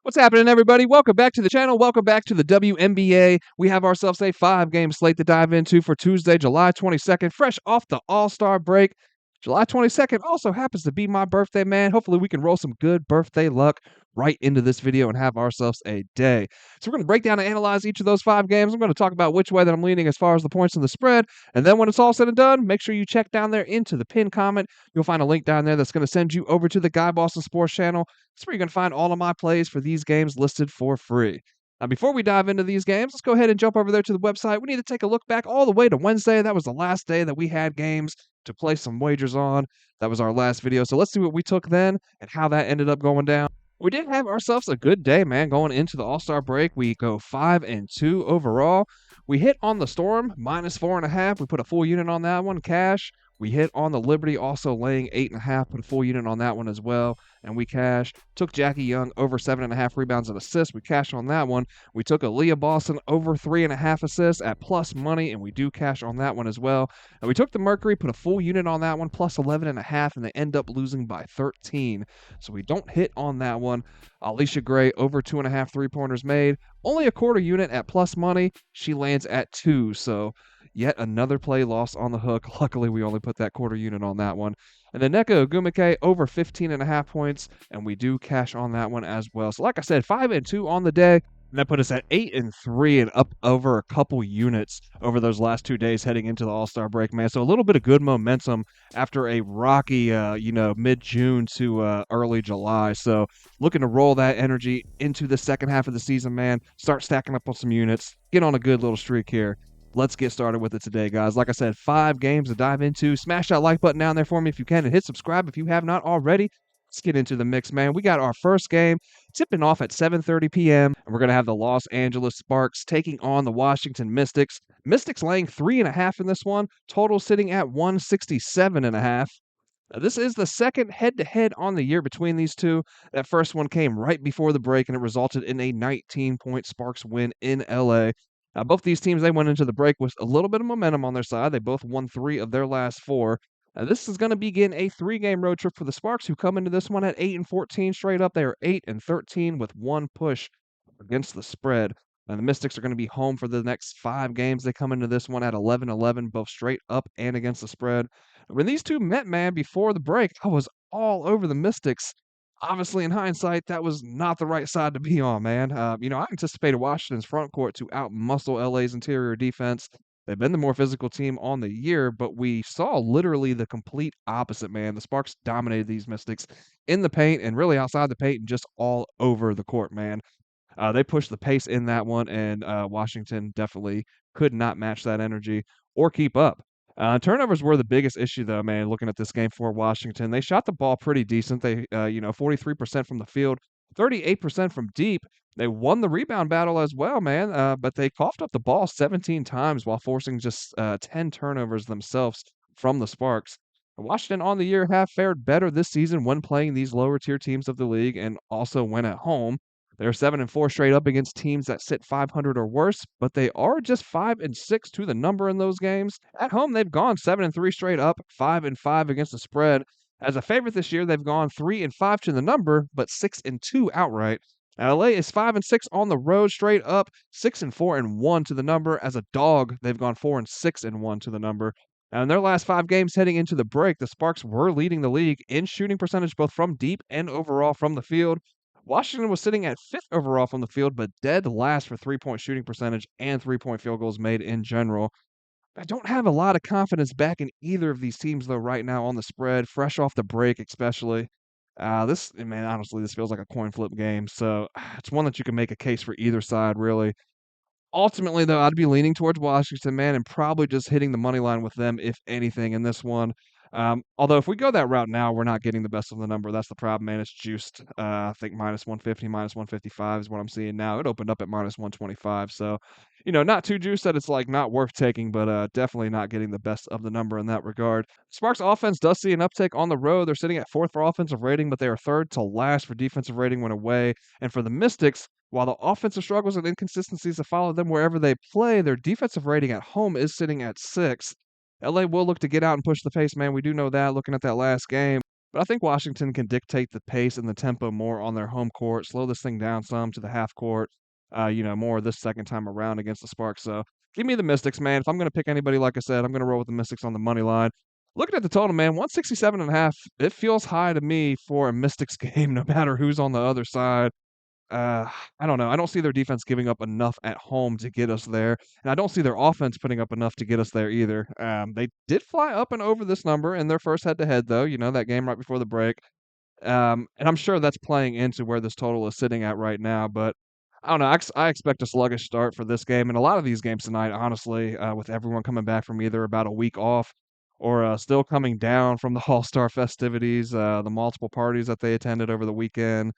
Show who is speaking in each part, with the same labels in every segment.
Speaker 1: What's happening, everybody? Welcome back to the channel. Welcome back to the WNBA. We have ourselves a 5-game slate to dive into for Tuesday, July 22nd, fresh off the All-Star break. July 22nd also happens to be my birthday, man. Hopefully, we can roll some good birthday luck right into this video and have ourselves a day. So, we're going to break down and analyze each of those 5 games. I'm going to talk about which way that I'm leaning as far as the points and the spread. And then, when it's all said and done, make sure you check down there into the pinned comment. You'll find a link down there that's going to send you over to the Guy Boston Sports channel. That's where you're going to find all of my plays for these games listed for free. Now, before we dive into these games, let's go ahead and jump over there to the website. We need to take a look back all the way to Wednesday. That was the last day that we had games to place some wagers on. That was our last video. So let's see what we took then and how that ended up going down. We did have ourselves a good day, man, going into the All-Star break. We go 5-2 overall. We hit on the Storm, -4.5. We put a full unit on that one, cash. We hit on the Liberty, also laying 8.5, put a full unit on that one as well, and we cash. Took Jackie Young over 7.5 rebounds and assists. We cash on that one. We took Aaliyah Boston over 3.5 assists at plus money, and we do cash on that one as well. And we took the Mercury, put a full unit on that one, plus 11.5, and they end up losing by 13. So we don't hit on that one. Alicia Gray over 2.5 3-pointers made. Only a quarter unit at plus money. She lands at 2, so yet another play loss on the hook. Luckily, we only put that quarter unit on that one. And then Nneka Ogwumike over 15.5 points, and we do cash on that one as well. So like I said, 5-2 on the day. And that put us at 8-3 and up over a couple units over those last 2 days heading into the All-Star break, man. So a little bit of good momentum after a rocky, mid-June to early July. So looking to roll that energy into the second half of the season, man. Start stacking up on some units. Get on a good little streak here. Let's get started with it today, guys. Like I said, 5 games to dive into. Smash that like button down there for me if you can, and hit subscribe if you have not already. Let's get into the mix, man. We got our first game tipping off at 7:30 p.m., and we're going to have the Los Angeles Sparks taking on the Washington Mystics. Mystics laying 3.5 in this one, total sitting at 167.5. Now, this is the second head-to-head on the year between these two. That first one came right before the break, and it resulted in a 19-point Sparks win in LA. Both these teams, they went into the break with a little bit of momentum on their side. They both won 3 of their last 4. This is going to begin a 3-game road trip for the Sparks, who come into this one at 8-14 straight up. They are 8-13 with 1 push against the spread. And the Mystics are going to be home for the next 5 games. They come into this one at 11-11, both straight up and against the spread. When these two met, man, before the break, I was all over the Mystics. Obviously, in hindsight, that was not the right side to be on, man. I anticipated Washington's front court to outmuscle LA's interior defense. They've been the more physical team on the year, but we saw literally the complete opposite, man. The Sparks dominated these Mystics in the paint and really outside the paint and just all over the court, man. They pushed the pace in that one, and Washington definitely could not match that energy or keep up. Turnovers were the biggest issue, though, man, looking at this game for Washington. They shot the ball pretty decent. They, 43% from the field, 38% from deep. They won the rebound battle as well, man, but they coughed up the ball 17 times while forcing just 10 turnovers themselves from the Sparks. Washington on the year have fared better this season when playing these lower tier teams of the league and also when at home. They're 7-4 straight up against teams that sit 500 or worse, but they are just 5-6 to the number in those games. At home, they've gone 7-3 straight up, 5-5 against the spread. As a favorite this year, they've gone 3-5 to the number, but 6-2 outright. Now, LA is 5-6 on the road straight up, 6-4-1 to the number. As a dog, they've gone 4-6-1 to the number. Now, in their last 5 games heading into the break, the Sparks were leading the league in shooting percentage both from deep and overall from the field. Washington was sitting at 5th overall from the field, but dead last for 3-point shooting percentage and 3-point field goals made in general. I don't have a lot of confidence back in either of these teams, though, right now on the spread, fresh off the break especially. Honestly, this feels like a coin flip game, so it's one that you can make a case for either side, really. Ultimately, though, I'd be leaning towards Washington, man, and probably just hitting the money line with them, if anything, in this one. Although if we go that route now, we're not getting the best of the number. That's the problem, man. It's juiced. I think -150, -155 is what I'm seeing now. It opened up at -125, so not too juiced that it's like not worth taking, but definitely not getting the best of the number in that regard. Sparks offense does see an uptick on the road. They're sitting at 4th for offensive rating, but they are 3rd to last for defensive rating when away. And for the Mystics, while the offensive struggles and inconsistencies have followed them wherever they play, their defensive rating at home is sitting at 6th. LA will look to get out and push the pace, man. We do know that looking at that last game. But I think Washington can dictate the pace and the tempo more on their home court, slow this thing down some to the half court, more this second time around against the Sparks. So give me the Mystics, man. If I'm going to pick anybody, like I said, I'm going to roll with the Mystics on the money line. Looking at the total, man, 167.5, it feels high to me for a Mystics game, no matter who's on the other side. Uh, I don't know. I don't see their defense giving up enough at home to get us there, and I don't see their offense putting up enough to get us there either. They did fly up and over this number in their first head-to-head, though, that game right before the break. And I'm sure that's playing into where this total is sitting at right now, but I don't know. I expect a sluggish start for this game and a lot of these games tonight, honestly, with everyone coming back from either about a week off or still coming down from the All-Star festivities, the multiple parties that they attended over the weekend,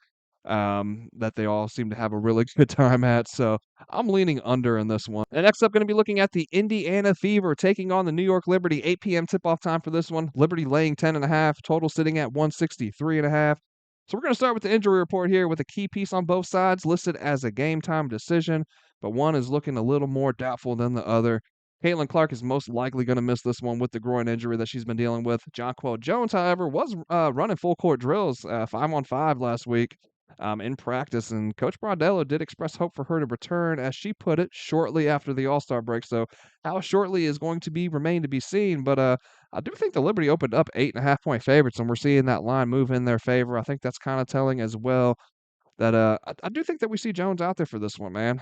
Speaker 1: that they all seem to have a really good time at. So I'm leaning under in this one. And next up, going to be looking at the Indiana Fever taking on the New York Liberty. 8 p.m. tip-off time for this one. Liberty laying 10.5, total sitting at 163.5. So we're going to start with the injury report here with a key piece on both sides listed as a game time decision, but one is looking a little more doubtful than the other. Caitlin Clark is most likely going to miss this one with the groin injury that she's been dealing with. Jonquel Jones, however, was running full court drills 5-on-5 last week in practice, and Coach Brodello did express hope for her to return, as she put it, shortly after the All-Star break. So how shortly is going to be remain to be seen, but I do think the Liberty opened up 8.5-point favorites, and we're seeing that line move in their favor. I think that's kind of telling as well that I do think that we see Jones out there for this one, man.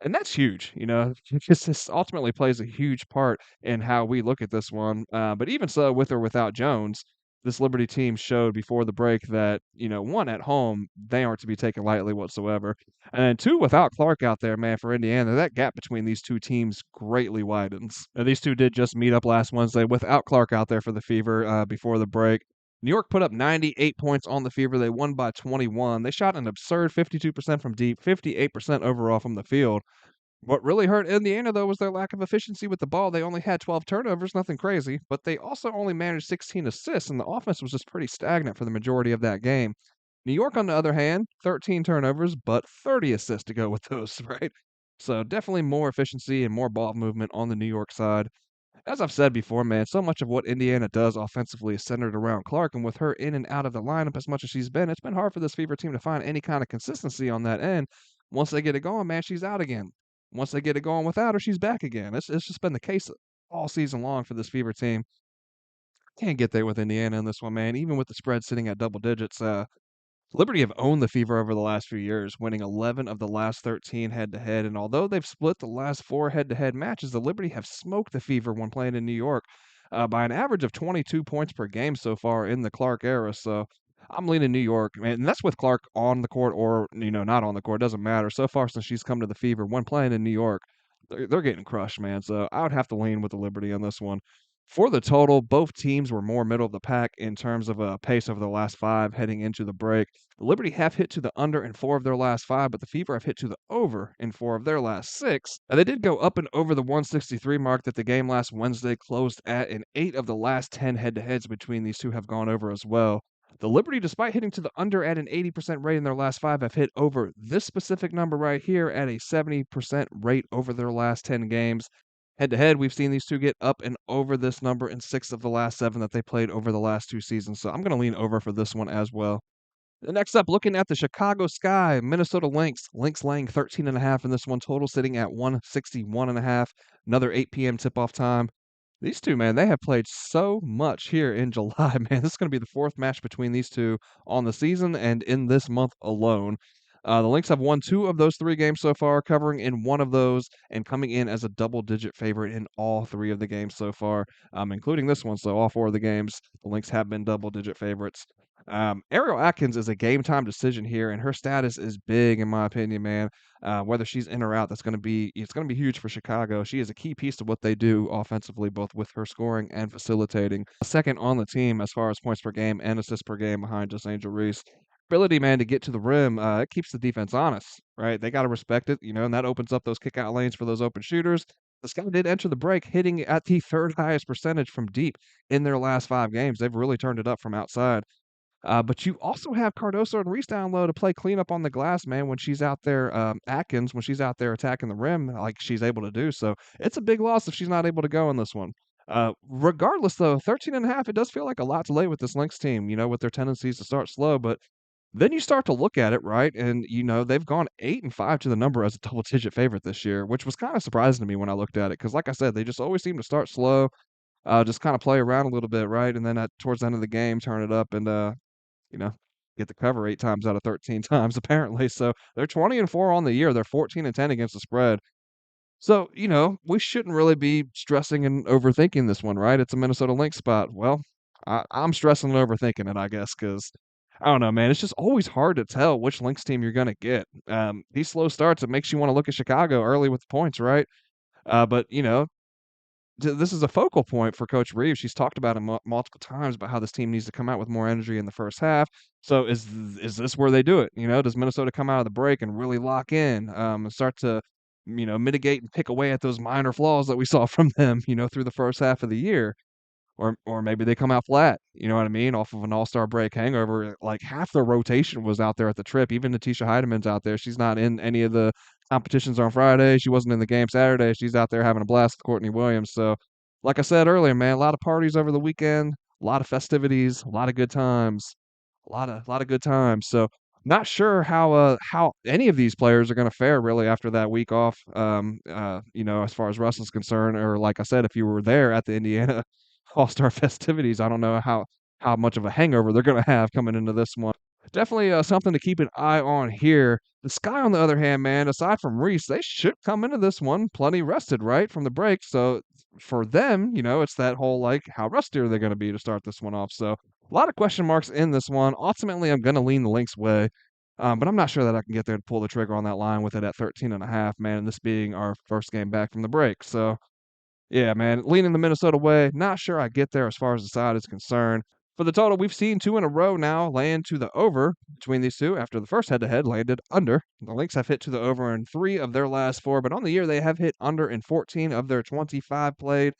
Speaker 1: And that's huge, because this ultimately plays a huge part in how we look at this one. But even so, with or without Jones, this Liberty team showed before the break that, one, at home, they aren't to be taken lightly whatsoever. And then two, without Clark out there, man, for Indiana, that gap between these two teams greatly widens. Now, these two did just meet up last Wednesday without Clark out there for the Fever before the break. New York put up 98 points on the Fever. They won by 21. They shot an absurd 52% from deep, 58% overall from the field. What really hurt Indiana, though, was their lack of efficiency with the ball. They only had 12 turnovers, nothing crazy, but they also only managed 16 assists, and the offense was just pretty stagnant for the majority of that game. New York, on the other hand, 13 turnovers, but 30 assists to go with those, right? So definitely more efficiency and more ball movement on the New York side. As I've said before, man, so much of what Indiana does offensively is centered around Clark, and with her in and out of the lineup as much as she's been, it's been hard for this Fever team to find any kind of consistency on that end. Once they get it going, man, she's out again. Once they get it going without her, she's back again. It's just been the case all season long for this Fever team. Can't get there with Indiana in this one, man. Even with the spread sitting at double digits, Liberty have owned the Fever over the last few years, winning 11 of the last 13 head-to-head, and although they've split the last 4 head-to-head matches, the Liberty have smoked the Fever when playing in New York by an average of 22 points per game so far in the Clark era. So I'm leaning New York, man, and that's with Clark on the court or not on the court. It doesn't matter. So far since she's come to the Fever, when playing in New York, they're getting crushed, man. So I would have to lean with the Liberty on this one. For the total, both teams were more middle of the pack in terms of pace over the last 5 heading into the break. The Liberty have hit to the under in 4 of their last 5, but the Fever have hit to the over in 4 of their last 6. Now, they did go up and over the 163 mark that the game last Wednesday closed at, and 8 of the last 10 head-to-heads between these two have gone over as well. The Liberty, despite hitting to the under at an 80% rate in their last 5, have hit over this specific number right here at a 70% rate over their last 10 games. Head to head, we've seen these two get up and over this number in 6 of the last 7 that they played over the last 2 seasons. So I'm going to lean over for this one as well. Next up, looking at the Chicago Sky, Minnesota Lynx. Lynx laying 13.5 in this one, total sitting at 161.5. Another 8 p.m. tip-off time. These two, man, they have played so much here in July, man. This is going to be the 4th match between these two on the season and in this month alone. The Lynx have won 2 of those 3 games so far, covering in 1 of those and coming in as a double-digit favorite in all 3 of the games so far, including this one. So all 4 of the games, the Lynx have been double-digit favorites. Ariel Atkins is a game-time decision here, and her status is big in my opinion, man. Whether she's in or out, it's going to be huge for Chicago. She is a key piece to what they do offensively, both with her scoring and facilitating. Second on the team as far as points per game and assists per game behind just Angel Reese. Ability, man, to get to the rim, it keeps the defense honest, right? They got to respect it, and that opens up those kick-out lanes for those open shooters. The Sky did enter the break hitting at the 3rd highest percentage from deep in their last 5 games. They've really turned it up from outside. But you also have Cardoso and Reese down low to play cleanup on the glass, man, when she's out there, Atkins, when she's out there attacking the rim like she's able to do. So it's a big loss if she's not able to go in this one. Regardless, though, 13.5, it does feel like a lot to lay with this Lynx team, with their tendencies to start slow. But then you start to look at it, right? And, they've gone 8-5 to the number as a double digit favorite this year, which was kind of surprising to me when I looked at it. Because, like I said, they just always seem to start slow, just kind of play around a little bit, right? And then towards the end of the game, turn it up and, you know, get the cover 8 times out of 13 times, apparently. So they're 20-4 on the year. They're 14-10 against the spread. So, we shouldn't really be stressing and overthinking this one, right? It's a Minnesota Lynx spot. Well, I'm stressing and overthinking it, I guess, because I don't know, man. It's just always hard to tell which Lynx team you're going to get. These slow starts, it makes you want to look at Chicago early with the points, right? But, this is a focal point for Coach Reeves. She's talked about it multiple times about how this team needs to come out with more energy in the first half. So is this where they do it? Does Minnesota come out of the break and really lock in, and start to, mitigate and pick away at those minor flaws that we saw from them, through the first half of the year? Or maybe they come out flat, you know what I mean, off of an all-star break hangover. Like, half their rotation was out there at the trip. Even Natisha Heidemann's out there. She's not in any of the competitions on Friday. She wasn't in the game Saturday. She's out there having a blast with Courtney Williams. So, like I said earlier, man, a lot of parties over the weekend, a lot of festivities, a lot of good times, a lot of good times. So, not sure how any of these players are gonna fare really after that week off, as far as Russell's concerned, or like I said, if you were there at the Indiana All-Star festivities, I don't know how much of a hangover they're gonna have coming into this one. Definitely, something to keep an eye on here. The Sky, on the other hand, man, aside from Reese, they should come into this one plenty rested, right, from the break. So for them, it's that whole, like, how rusty are they gonna be to start this one off? So a lot of question marks in this one. Ultimately, I'm gonna lean the Lynx way, but I'm not sure that I can get there to pull the trigger on that line with it at 13.5, man, and this being our first game back from the break. So yeah, man, leaning the Minnesota way. Not sure I get there as far as the side is concerned. For the total, we've seen two in a row now land to the over between these two after the first head-to-head landed under. The Lynx have hit to the over in 3 of their last 4, but on the year they have hit under in 14 of their 25 played.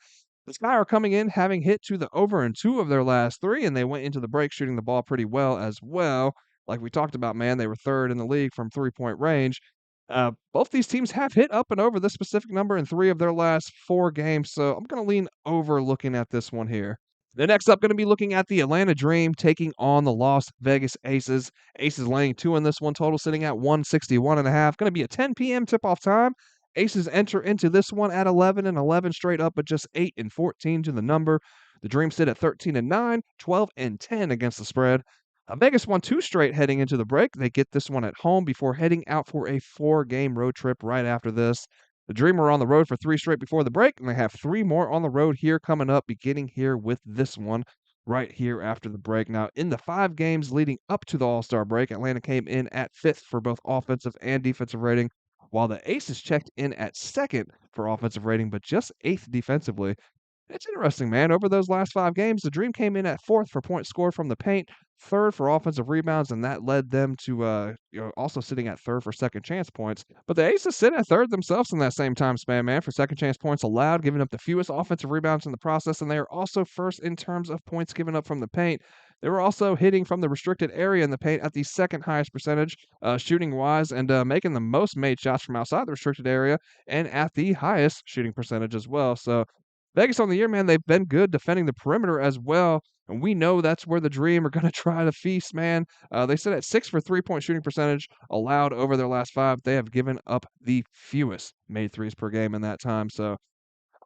Speaker 1: The Sky are coming in having hit to the over in 2 of their last 3, and they went into the break shooting the ball pretty well as well. Like we talked about, man, they were third in the league from three-point range. Both these teams have hit up and over this specific number in 3 of their last 4 games, so I'm gonna lean over looking at this one here. The next up, gonna be looking at the Atlanta Dream taking on the Las Vegas Aces. Aces laying 2 in this one, total sitting at 161.5. Gonna be a 10 p.m. tip-off time. Aces enter into this one at 11-11 straight up, but just 8-14 to the number. The Dream sit at 13-9, 12-10 against the spread. Vegas won 2 straight heading into the break. They get this one at home before heading out for a 4-game road trip right after this. The Dream are on the road for 3 straight before the break, and they have 3 more on the road here coming up, beginning here with this one right here after the break. Now, in the 5 games leading up to the All-Star break, Atlanta came in at 5th for both offensive and defensive rating, while the Aces checked in at 2nd for offensive rating, but just 8th defensively. It's interesting, man. Over those last 5 games, the Dream came in at 4th for points scored from the paint, 3rd for offensive rebounds, and that led them to, also sitting at 3rd for second chance points. But the Aces sit at 3rd themselves in that same time span, man, for second chance points allowed, giving up the fewest offensive rebounds in the process, and they are also 1st in terms of points given up from the paint. They were also hitting from the restricted area in the paint at the 2nd highest percentage, shooting wise, and making the most made shots from outside the restricted area, and at the highest shooting percentage as well. So Vegas on the year, man, they've been good defending the perimeter as well. And we know that's where the Dream are going to try to feast, man. They sit at 6 for 3-point shooting percentage allowed over their last 5. They have given up the fewest made threes per game in that time. So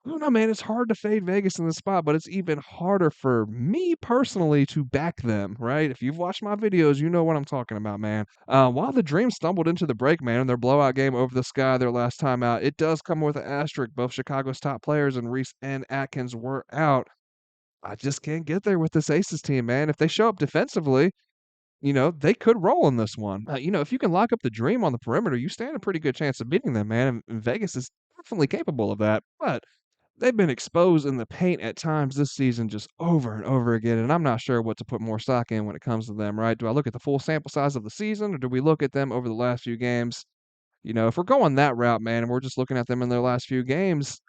Speaker 1: I don't know, man. It's hard to fade Vegas in this spot, but it's even harder for me personally to back them, right? If you've watched my videos, you know what I'm talking about, man. While the Dream stumbled into the break, man, in their blowout game over the Sky their last time out, it does come with an asterisk. Both Chicago's top players and Reese and Atkins were out. I just can't get there with this Aces team, man. If they show up defensively, they could roll in this one. If you can lock up the Dream on the perimeter, you stand a pretty good chance of beating them, man. And Vegas is definitely capable of that. But they've been exposed in the paint at times this season just over and over again, and I'm not sure what to put more stock in when it comes to them, right? Do I look at the full sample size of the season, or do we look at them over the last few games? If we're going that route, man, and we're just looking at them in their last few games,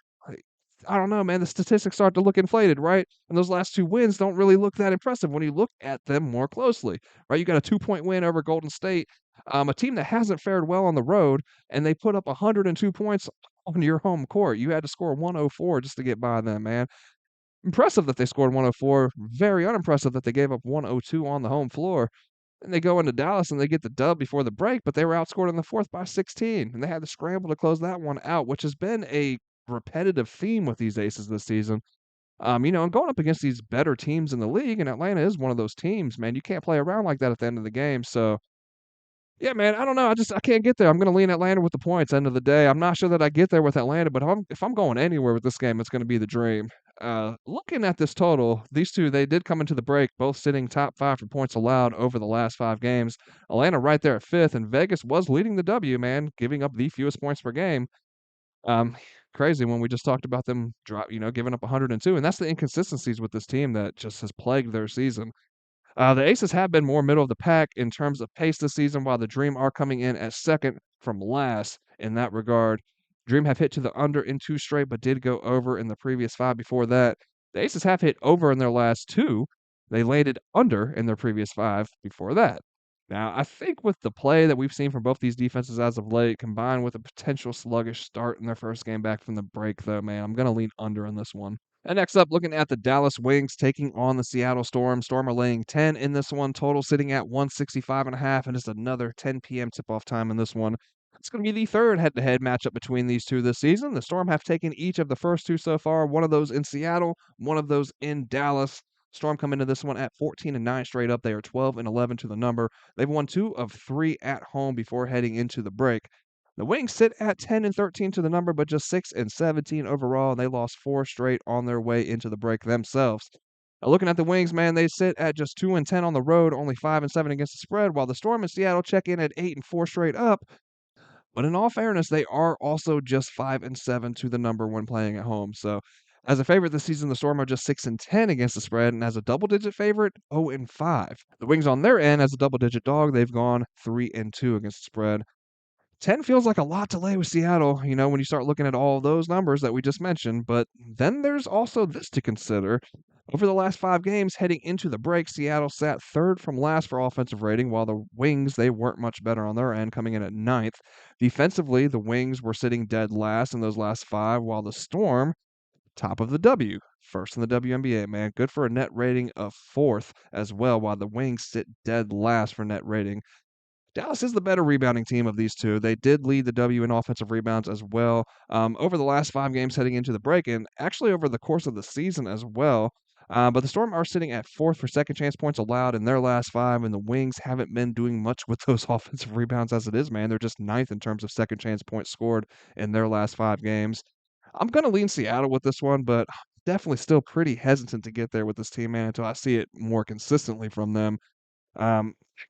Speaker 1: I don't know, man. The statistics start to look inflated, right? And those last 2 wins don't really look that impressive when you look at them more closely, right? You got a 2-point win over Golden State, a team that hasn't fared well on the road, and they put up 102 points on your home court. You had to score 104 just to get by them, man. Impressive that they scored 104. Very unimpressive that they gave up 102 on the home floor. And they go into Dallas and they get the dub before the break, but they were outscored in the fourth by 16, and they had to scramble to close that one out, which has been a repetitive theme with these Aces this season. And going up against these better teams in the league, and Atlanta is one of those teams, man. You can't play around like that at the end of the game. So yeah, man, I don't know. I can't get there. I'm gonna lean Atlanta with the points. End of the day, I'm not sure that I get there with Atlanta, but if I'm going anywhere with this game, it's gonna be the dream. Looking at this total, these two they did come into the break both sitting top five for points allowed over the last 5 games. Atlanta right there at fifth, and Vegas was leading the W, man, giving up the fewest points per game. Um, Crazy when we just talked about them giving up 102, and that's the inconsistencies with this team that just has plagued their season. The Aces have been more middle of the pack in terms of pace this season, while the Dream are coming in at second from last in that regard. Dream have hit to the under in 2 straight, but did go over in the previous 5 before that. The Aces have hit over in their last 2. They landed under in their previous 5 before that. Now, I think with the play that we've seen from both these defenses as of late, combined with a potential sluggish start in their first game back from the break, though, man, I'm going to lean under in this one. And next up, looking at the Dallas Wings taking on the Seattle Storm. Storm are laying 10 in this one, total sitting at 165.5, and it's another 10 p.m. tip-off time in this one. It's going to be the third head-to-head matchup between these two this season. The Storm have taken each of the first 2 so far, one of those in Seattle, one of those in Dallas. Storm come into this one at 14-9 straight up. They are 12-11 to the number. They've won 2 of 3 at home before heading into the break. The Wings sit at 10-13 to the number, but just 6-17 overall, and they lost 4 straight on their way into the break themselves. Now, looking at the Wings, man, they sit at just 2-10 on the road, only 5-7 against the spread, while the Storm in Seattle check in at 8-4 straight up. But in all fairness, they are also just 5-7 to the number when playing at home. So, as a favorite this season, the Storm are just 6-10 against the spread, and as a double-digit favorite, 0-5. The Wings on their end, as a double-digit dog, they've gone 3-2 against the spread. 10 feels like a lot to lay with Seattle, when you start looking at all those numbers that we just mentioned. But then there's also this to consider. Over the last 5 games heading into the break, Seattle sat third from last for offensive rating, while the Wings, they weren't much better on their end, coming in at ninth. Defensively, the Wings were sitting dead last in those last 5, while the Storm, top of the W, first in the WNBA, man. Good for a net rating of fourth as well, while the Wings sit dead last for net rating. Dallas is the better rebounding team of these two. They did lead the W in offensive rebounds as well over the last 5 games heading into the break, and actually over the course of the season as well. But the Storm are sitting at fourth for second chance points allowed in their last 5, and the Wings haven't been doing much with those offensive rebounds as it is, man. They're just ninth in terms of second chance points scored in their last 5 games. I'm going to lean Seattle with this one, but definitely still pretty hesitant to get there with this team, man, until I see it more consistently from them. I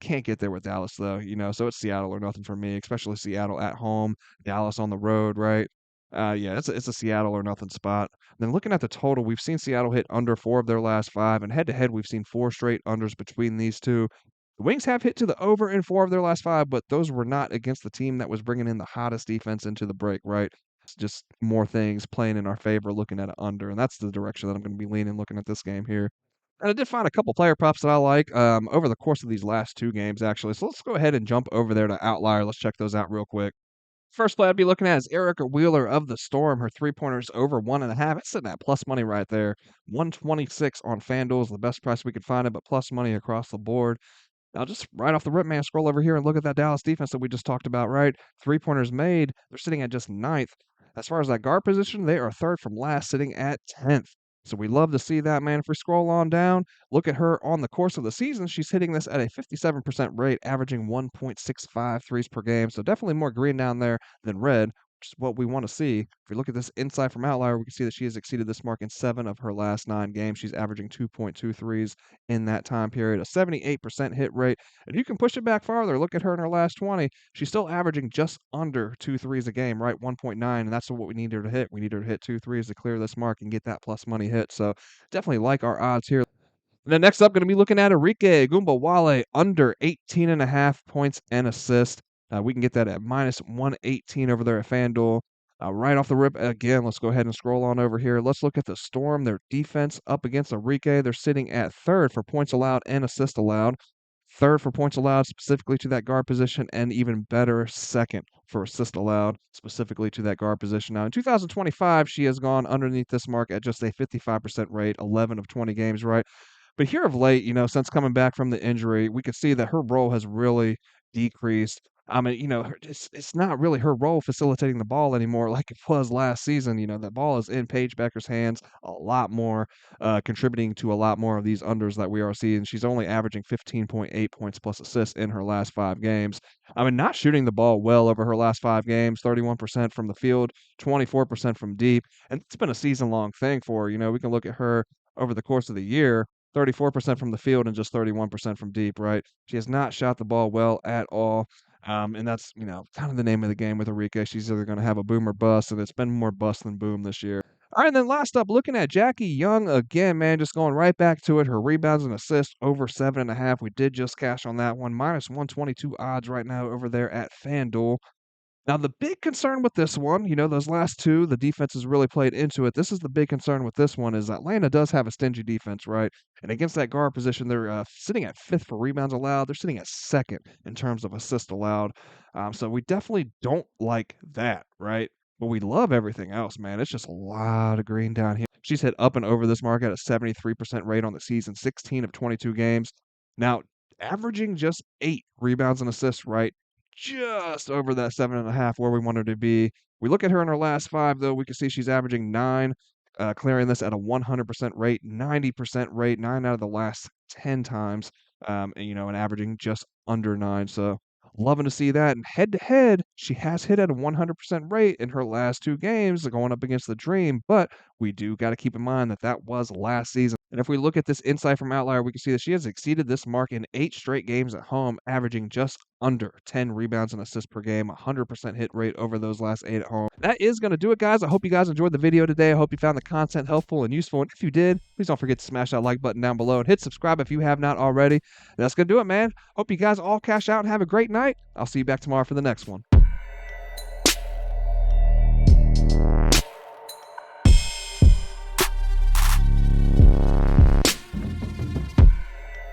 Speaker 1: can't get there with Dallas though, so it's Seattle or nothing for me, especially Seattle at home, Dallas on the road, right? Yeah, it's a Seattle or nothing spot. Then looking at the total, we've seen Seattle hit under 4 of their last 5, and head to head, we've seen 4 straight unders between these two. The Wings have hit to the over in 4 of their last 5, but those were not against the team that was bringing in the hottest defense into the break, right? It's just more things playing in our favor looking at an under, and that's the direction that I'm going to be leaning looking at this game here. And I did find a couple player props that I like over the course of these last 2 games, actually. So let's go ahead and jump over there to Outlier. Let's check those out real quick. First play I'd be looking at is Erica Wheeler of the Storm. Her 3-pointers over 1.5. It's sitting at plus money right there. 126 on FanDuel is the best price we could find it, but plus money across the board. Now, just right off the rip, man, scroll over here and look at that Dallas defense that we just talked about, right? 3-pointers made. They're sitting at just ninth. As far as that guard position, they are third from last, sitting at 10th. So we love to see that, man. If we scroll on down, look at her on the course of the season. She's hitting this at a 57% rate, averaging 1.65 threes per game. So definitely more green down there than red, which is what we want to see. If we look at this insight from Outlier, we can see that she has exceeded this mark in 7 of her last 9 games. She's averaging 2.2 threes in that time period, a 78% hit rate. And you can push it back farther. Look at her in her last 20. She's still averaging just under 2 threes a game, right? 1.9, and that's what we need her to hit. We need her to hit 2 threes to clear this mark and get that plus money hit. So definitely like our odds here. And then next up, going to be looking at Enrique Gumbawale under 18.5 points and assists. We can get that at minus 118 over there at FanDuel. Right off the rip, again, let's go ahead and scroll on over here. Let's look at the Storm, their defense up against Enrique. They're sitting at third for points allowed and assists allowed. third for points allowed specifically to that guard position, and even better, second for assists allowed specifically to that guard position. Now, in 2025, she has gone underneath this mark at just a 55% rate, 11 of 20 games, right? But here of late, since coming back from the injury, we could see that her role has really decreased. I mean, it's not really her role facilitating the ball anymore like it was last season. The ball is in Paige Becker's hands a lot more, contributing to a lot more of these unders that we are seeing. She's only averaging 15.8 points plus assists in her last 5 games. I mean, not shooting the ball well over her last 5 games, 31% from the field, 24% from deep. And it's been a season long thing for her. We can look at her over the course of the year. 34% from the field and just 31% from deep, right? She has not shot the ball well at all. And that's, kind of the name of the game with Arika. She's either going to have a boom or bust, and it's been more bust than boom this year. All right, and then last up, looking at Jackie Young again, man, just going right back to it. Her rebounds and assists over 7.5. We did just cash on that one. Minus 122 odds right now over there at FanDuel. Now, the big concern with this one, those last two, the defense has really played into it. This is the big concern with this one is Atlanta does have a stingy defense, right? And against that guard position, they're sitting at fifth for rebounds allowed. They're sitting at second in terms of assists allowed. So we definitely don't like that, right? But we love everything else, man. It's just a lot of green down here. She's hit up and over this mark at a 73% rate on the season, 16 of 22 games. Now, averaging just 8 rebounds and assists, right? Just over that 7.5 where we want her to be. We look at her in her last 5, though, we can see she's averaging 9, clearing this at a 100% rate, 90% rate, 9 out of the last 10 times, and averaging just under 9. So loving to see that. And head to head, she has hit at a 100% rate in her last 2 games, going up against the Dream. But we do got to keep in mind that that was last season. And if we look at this insight from Outlier, we can see that she has exceeded this mark in 8 straight games at home, averaging just under 10 rebounds and assists per game, 100% hit rate over those last 8 at home. That is going to do it, guys. I hope you guys enjoyed the video today. I hope you found the content helpful and useful. And if you did, please don't forget to smash that like button down below and hit subscribe if you have not already. That's going to do it, man. Hope you guys all cash out and have a great night. I'll see you back tomorrow for the next one.